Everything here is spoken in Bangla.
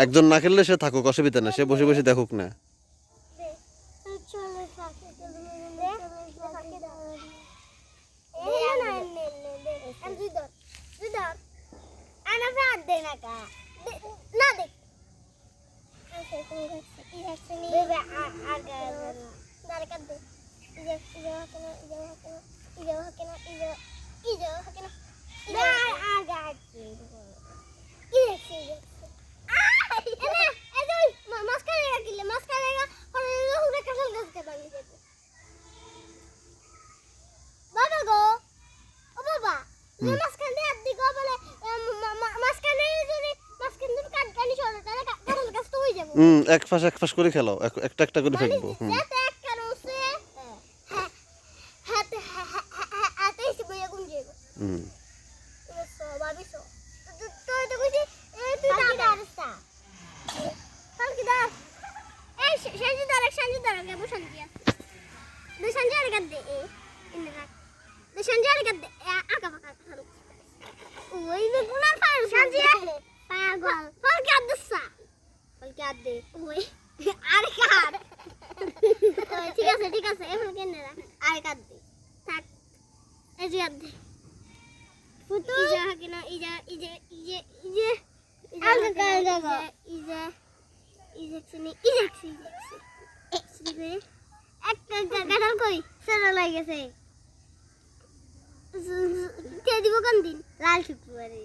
একজন না খেললে সে থাকুক, অসুবিধা না, সে বসে বসে দেখুক না। এক ফাঁস করে খেলাও, একটা একটা করে ফেলবো। ঠিক আছে এখন কেনে রাখ আর কাট দে থাক এই যে আদে ফুটু ইজা হাকিনা ইজা ইজে ইজে ইজে আগা গাগা ইজা ইজা চিনি ইজা চিনি সিবে একটা গাগাল কই সারা লাগেছে কে দিব কোন দিন লাল শুক্রবারে